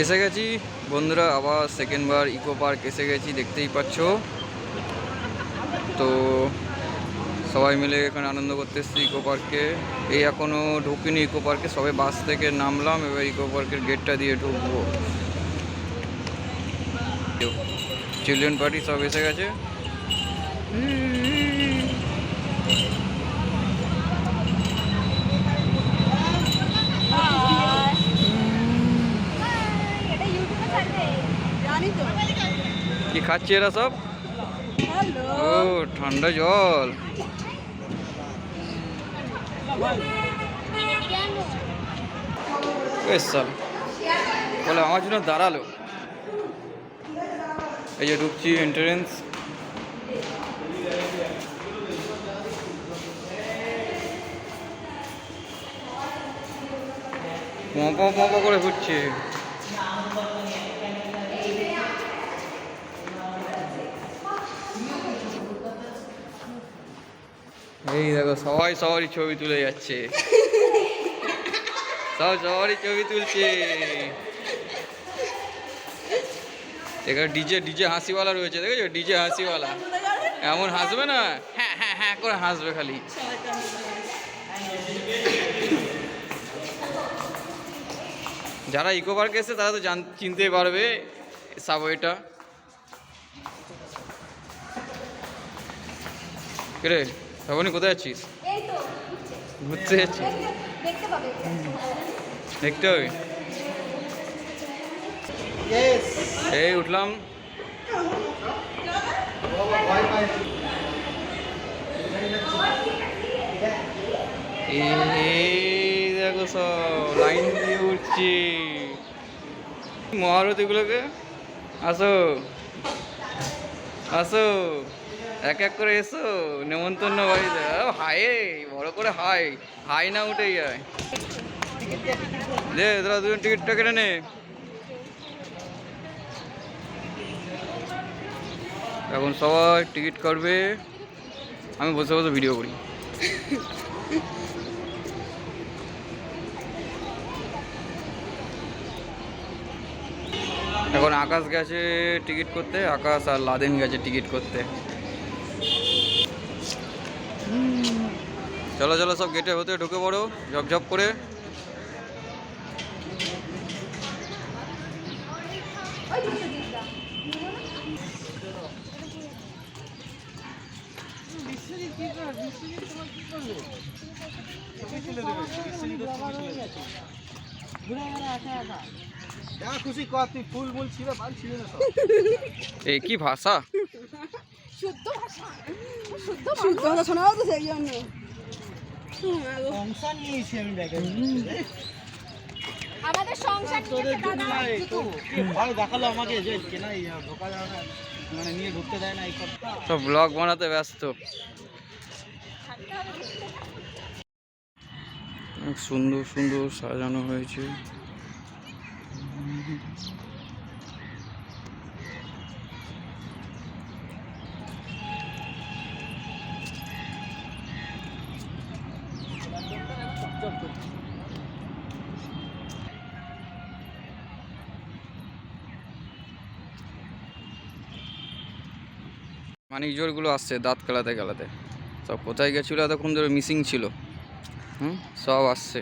এসে গেছি বন্ধুরা, আবার সেকেন্ড বার ইকো পার্ক এসে গেছি, দেখতেই পাচ্ছ। তো সবাই মিলে এখানে আনন্দ করতে এসেছি ইকো পার্কে। এই এখনও ঢুকিনি ইকো পার্কে, সবে বাস থেকে নামলাম, এবার ইকো পার্কের গেটটা দিয়ে ঢুকবো। চিলড্রেন পার্টি সব এসে গেছে। কি খাচ্ছে এরা সব? ও ঠান্ডা জল। বলে আমার জন্য দাঁড়ালো। এই যে ঢুকছি, এন্ট্রেন্স। মপা করে ঘুরছে। এই দেখো সবাই সবারই ছবি তুলে যাচ্ছে, সবারই ছবি তুলছে। এখানে ডিজে হাসিওয়ালা রয়েছে, দেখেছো? ডিজে হাসিওয়ালা এমন হাসবে না, হ্যাঁ হ্যাঁ হ্যাঁ করে হাসবে খালি। যারা ইকো পার্কে এসে তারা তো চিনতে পারবে সাবওয়েটা। রে শ্রাবণী, কোথায় যাচ্ছিস? ঘুরতে যাচ্ছিস? দেখতে হবে। এই উঠলাম। এই দেখো সব লাইন দিয়ে উঠছি মহারথীগুলোকে। আসো আসো, এক এক করে এসো নেমন্তন্ন বাড়িতে। হাই বড় করে হাই হাই না উঠে যায়। দে তোরা দুজন টিকিটটা কেটে নে। এখন সবাই টিকিট কাটবে, আমি বসে বসে ভিডিও করি। এখন আকাশ গেছে টিকিট করতে, আকাশ আর লাদেন গেছে টিকিট করতে। চলো চলো সব গেটে হতে ঢুকে পড়ো ঝপঝপ করে। খুশি কর, তুই ফুল মূল ছিল বাল ছিল না। এই কি ভাষা? শুদ্ধ ভাষা, শুদ্ধ ভাষা শোনাও তো সেই জন্য সংসার নিয়েছি আমি দেখে। আমাদের সংসার তোদের জন্য তো ভয় দেখালো আমাকে যে কেনা ঢোকা যাবে না, মানে নিয়ে ঢুকতে দেয় না এই কথা। সব ব্লগ বানাতে ব্যস্ত। সুন্দর সুন্দর সাজানো হয়েছে। মানিক জোরগুলো আসছে দাঁত খেলাতে খেলাতে। সব কোথায় গেছিলো এতক্ষণ ধরে, মিসিং ছিল। সব আসছে।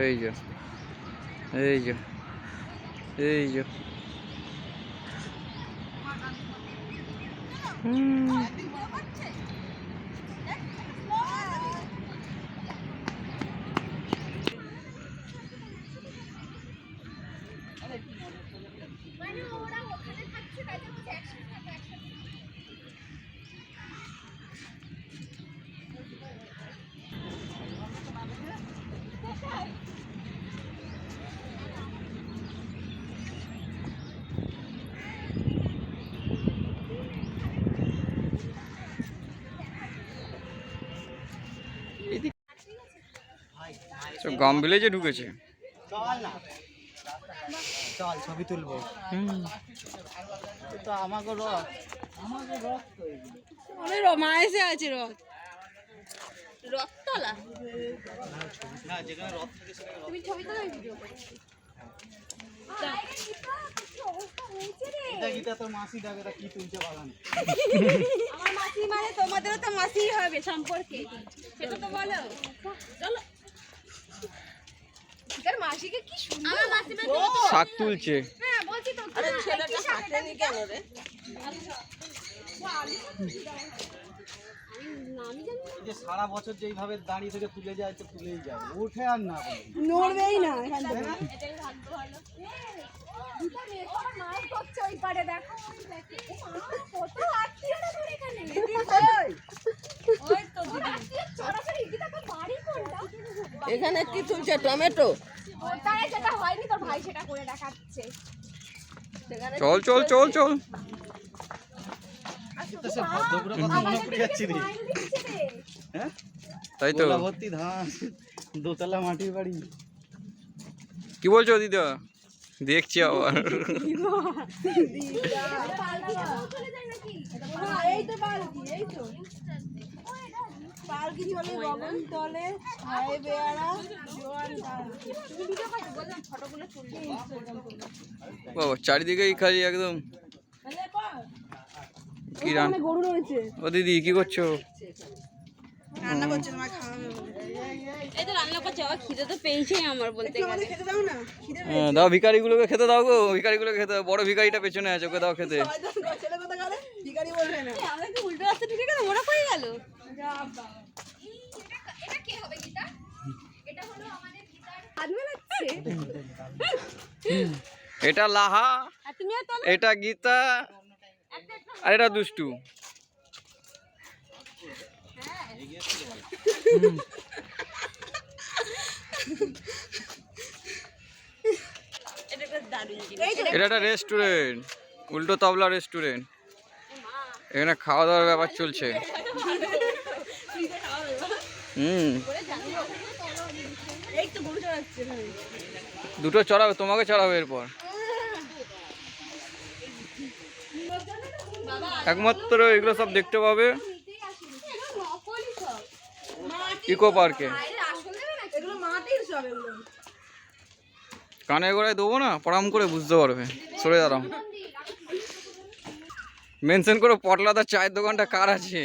এই যে এই যে এই যে গাম ভিলেজে ঢুকেছে। চল না, চল ছবি তুলবো। তো আমাকে রথ, আমাকে রথ তো এগুলো। মা এসে আছে রথ। রথতলা না যেখানে রথ থাকে সেখানে রথ। তুমি ছবি তোলা ভিডিও করছি এটা গীতা তোর মাসি ডাকে, এটা কি তুলছে বাগানে? আমার মাসি মানে তোমাদেরও তো মাসিই হবে সম্পর্কে, সেটা তো বলো। চলো তার মাসিকে কি সুন্দর, আমার মাসি মানে শাক তুলছে। হ্যাঁ বলছি তো, আরে ছেলেটা হাসেনি কেন রে? এই যে সারা বছর যেইভাবে দাঁড়িয়ে থেকে তুলে যায় তো তুলেই যাবে, উঠে আর না নড়বেই না এখান থেকে। এটাই ভাগ্য ভালো। দুটো মেয়ে তো আমার মায়ের করছে ওই পারে, দেখো ওই দেখো কত আত্মীয়রা ধরে এখানে। ওই তো দিদি সরাসরি গীতা তো বাড়ি কোনটা? এখানে কি তুলছে? টমেটো? ওটাই যেটা হয়নি তোর ভাই সেটা করে দেখাচ্ছে। চল চল চল চল। তো সে ভদ্রপুরের কথা মনে পড়ে যাচ্ছে রে। হ্যাঁ তাই তো। গোলা ভর্তি ধান, দোতলা মাটির বাড়ি। কি বলছো দিদা? দেখছি আবার। এই তো পালকি, এই তো পালকি চলে গগন তলে, হায় বেয়ারা জোয়ার ধারা। তুমি ভিডিও করো, বললাম ফটোগুলো তুলতে ইনস্টাগ্রাম করবে। বাবা চারিদিকেই খালি একদম কি রান। গরু রয়েছে, ও দিদি কি করছো? রান্না করছে তোমার খাওয়াবে বলে। এই তো রান্না করছে, আবার খিদে তো পেয়েছে আমার বলতে একটু আমাদের খেতে দাও না, খিদে হ্যাঁ, দাও ভিখারিগুলোকে খেতে দাও গো, ভিখারিগুলোকে খেতে দাও। বড় ভিখারিটা পেছনে আছে, ওকে দাও খেতে। ছেলে কথা গেলে ভিখারি বলবে না। আমরা কি উল্টো রাস্তা ঢুকে গেল? ওরা কই গেল? যা বাবা। এটা কে হবে গীতা? এটা হলো আমাদের গীতার হাত মেলাচ্ছে। এটা লাহা, আর তুমি আর তোলো। এটা গীতা, আর এটা দুষ্টু। এটা একটা দারুণ জিনিস। এটা একটা রেস্টুরেন্ট, উল্টো তবলা রেস্টুরেন্ট। এখানে খাওয়া দাওয়ার ব্যাপার চলছে। এই তো গরু চড়াচ্ছে এখানে। দুটো চড়াবে, তোমাকে চড়াবে এরপর। একমাত্র এগুলো সব দেখতে পাবে ইকো পার্কে। এগুলো মাটির সব, এগুলো কানের গোড়ায় দেবো না, পড়াম করে বুঝতে পারবে। সরে দাঁড়াও। মেনশন করো পটলাদার চায়ের দোকানটা কার আছে।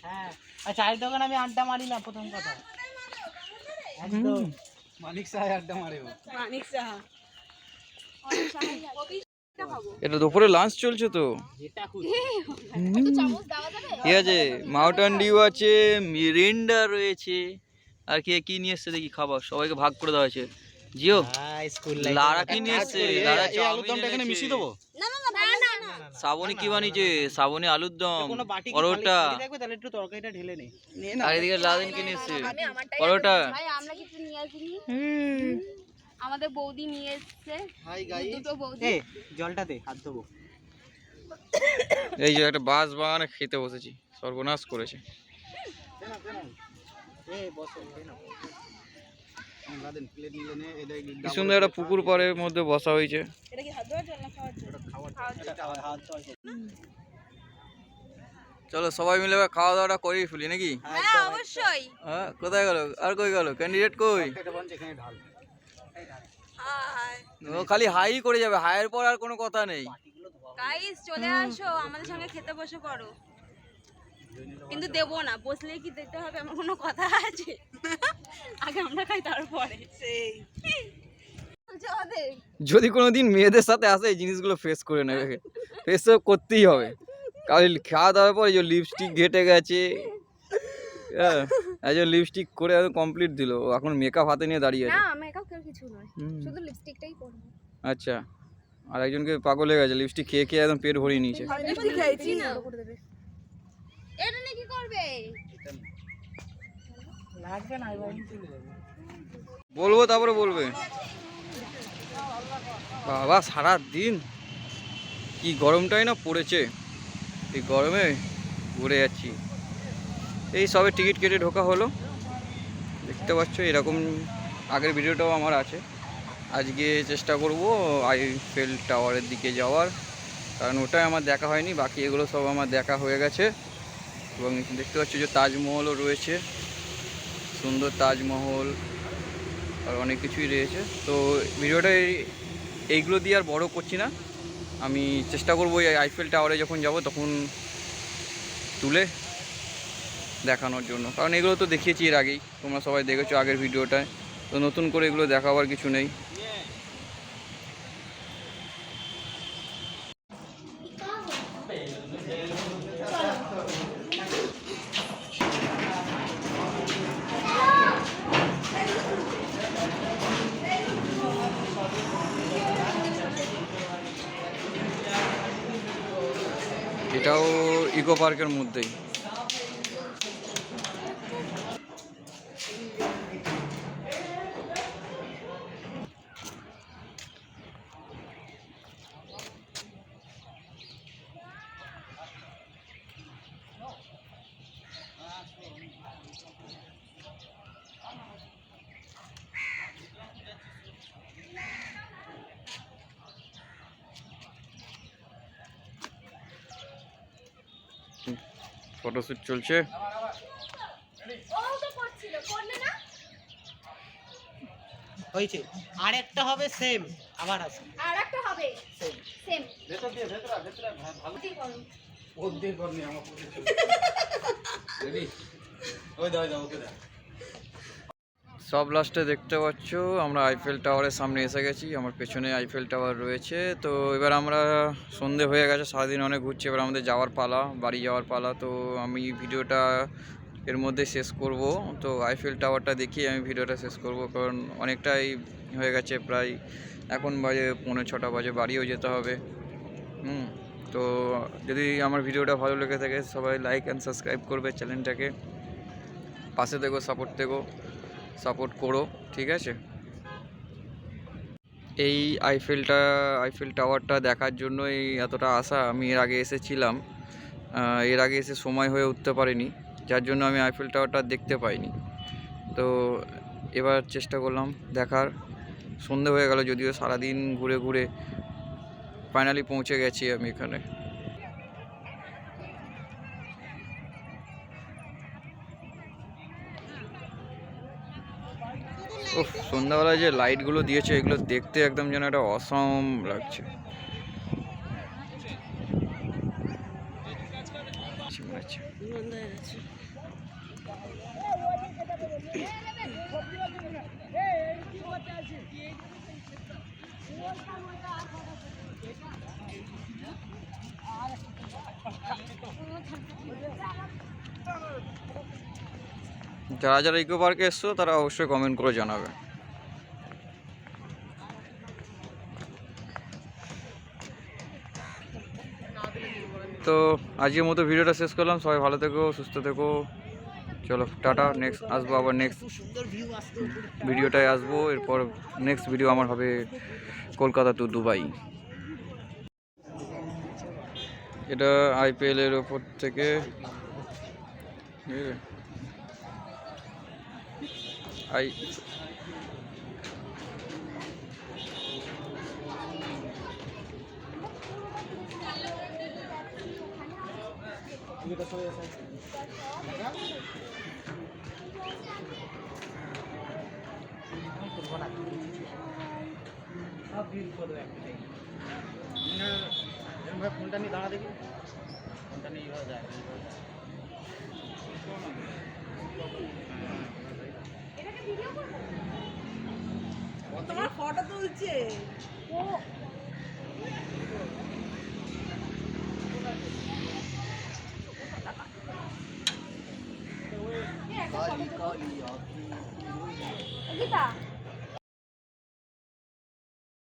হ্যাঁ, আর চায়ের দোকানে আমি আড্ডা মারি না, প্রথম কথা। একদম মানিক সাহেব আড্ডা মারে ও। মানিক সাহা। এটা দুপুরে লাঞ্চ চলছে তো। যেটা খুশি। ঠিক আছে, মাউন্টেন ডিউ আছে, মিরিন্ডা রয়েছে, আর কে কি নিয়ে এসছে দেখি খাবার। সবাইকে ভাগ করে দেওয়া হয়েছে। জিও স্কুল লারা কি নিয়ে এসছে? লারা এই আলুর দমটা এখানে মিশিয়ে দেবো। না না না না না। শ্রাবণী কি বানিয়েছে? শ্রাবণী আলুর দম, কোনো বাটি কি পরোটা, খালি থাকবে তাহলে একটু তরকারিটা ঢেলে নে। আর এদিকে লাদেন কি নিয়ে এসছে? পরোটা। ভাই আমরা কিছু নিয়ে আসিনি, আমাদের বৌদি নিয়ে এসেছে। হাই গাইস, দুটো বৌদি। এ জলটাতে হাত দেবো। এই যে একটা বাঁশ বাগানে খেতে বসেছি, সর্বনাশ করেছে। এ বসো না। লাদেন প্লেট নিয়ে নে, এটা কি সুন্দর একটা পুকুর পাড়ের মধ্যে বসা হয়েছে। এটা কি হাত ধোয়ার জল না খাওয়ার জল? হাত ধোয়া। চলো সবাই মিলে এবার খাওয়া দাওয়াটা করেই ফেলি নাকি? হ্যাঁ অবশ্যই। হ্যাঁ, কোথায় গেল? আর কই গেল ক্যান্ডিডেট? কই? এটা বঞ্চ এখানে ঢাল। হাই ও খালি হাই করে যাবে, হাইয়ের পর আর কোনো কথা নেই। গাইস চলে আসো, আমাদের সঙ্গে খেতে বসে পড়ো। কিন্তু দেবো না, বসলেই কি দিতে হবে আমার কোনো কথা আছে? আগে আমরা খাই তারপরে। সেই যদি কোনোদিন মেয়েদের সাথে আসে এই জিনিসগুলো ফেস করে নেবে, ফেস তো করতেই হবে। কাল খাওয়া দাওয়ার পর এই যে লিপস্টিক ঘেটে গেছে, হ্যাঁ এই যে লিপস্টিক করে একদম কমপ্লিট দিল, ও এখন মেকআপ হাতে নিয়ে দাঁড়িয়ে আছে। না মেকআপ কেউ কিছু নয়, শুধু লিপস্টিকটাই করব। আচ্ছা, আর একজনকে পাগল হয়ে গেছে, লিপস্টিক খেয়ে খেয়ে একদম পেট ভরিয়ে নিয়েছে। লিপস্টিক খাইছি না করে দেবে। এটা নিয়ে কি করবে? লাগবে না, এবার চলে যাবে। বলবো তারপরে বলবে। বাবা সারা দিন কি গরমটাই না পড়েছে, এই গরমে ঘুরে যাচ্ছি। এই সবে টিকিট কেটে ঢোকা হলো, দেখতে পাচ্ছ। এরকম আগের ভিডিওটাও আমার আছে। আজকে চেষ্টা করব আইফেল টাওয়ারের দিকে যাওয়ার, কারণ ওটাই আমার দেখা হয়নি, বাকি এগুলো সব আমার দেখা হয়ে গেছে। এবং দেখতে পাচ্ছ যে তাজমহলও রয়েছে, সুন্দর তাজমহল আর অনেক কিছুই রয়েছে। তো ভিডিওটা এইগুলো দিয়ে আর বড় করছি না, আমি চেষ্টা করবো এই আইফেল টাওয়ারে যখন যাব তখন তুলে দেখানোর জন্য, কারণ এগুলো তো দেখিয়েছি এর আগেই, তোমরা সবাই দেখেছো আগের ভিডিওটায়, তো নতুন করে এগুলো দেখাবার কিছু নেই। এটাও ইকো পার্কের মধ্যেই। ফটোশ্যুট চলছে। হয়েছে, আর একটা হবে সেম, আবার আছে আর একটা হবে সেম। ভেতর দিয়ে ভালো ওর দিয়ে করনি আমার পুরো রেডি। ওই দাও ওকে দাও। সব লাস্টে দেখতে পাচ্ছ আমরা আইফেল টাওয়ারের সামনে এসে গেছি, আমার পেছনে আইফেল টাওয়ার রয়েছে। তো এবার আমরা সন্ধে হয়ে গেছে, সারাদিন অনেক ঘুরছি, এবার আমাদের যাওয়ার পালা, বাড়ি যাওয়ার পালা। তো আমি ভিডিওটা এর মধ্যে শেষ করব, তো আইফেল টাওয়ারটা দেখিয়ে আমি ভিডিওটা শেষ করব, কারণ অনেকটাই হয়ে গেছে, প্রায় এখন বাজে 5:45 বাজে, বাড়িও যেতে হবে। তো যদি আমার ভিডিওটা ভালো লেগে থাকে সবাই লাইক অ্যান্ড সাবস্ক্রাইব করবে চ্যানেলটাকে, পাশে থেকো, সাপোর্ট করো, ঠিক আছে। এই আইফেল টাওয়ারটা দেখার জন্যই এতটা আশা। আমি এর আগে এসেছিলাম, এর আগে এসে সময় হয়ে উঠতে পারিনি, যার জন্য আমি আইফেল টাওয়ারটা দেখতে পাইনি। তো এবার চেষ্টা করলাম দেখার, সন্ধে হয়ে গেল, যদিও সারাদিন ঘুরে ঘুরে ফাইনালি পৌঁছে গেছি আমি এখানে। উফ, সন্ধ্যাবেলায় যে লাইটগুলো দিয়েছে এগুলো দেখতে একদম যেন একটা অসম লাগছে। যারা যারা ইকো পার্কে এসছো তারা অবশ্যই কমেন্ট করে জানাবে। তো আজকের মতো ভিডিওটা শেষ করলাম, সবাই ভালো থেকো, সুস্থ থেকো, চলো টাটা। নেক্সট আসবো, আবার নেক্সট ভিডিওটায় আসবো, এরপর নেক্সট ভিডিও আমার হবে কলকাতা টু দুবাই। এটা IPL এর ওপর থেকে ফোনটা নিয়ে দাঁড়া দেখি, ফোনটা নিয়ে এইভাবে যায়, তোমার ফটো তুলছে ও। গীতা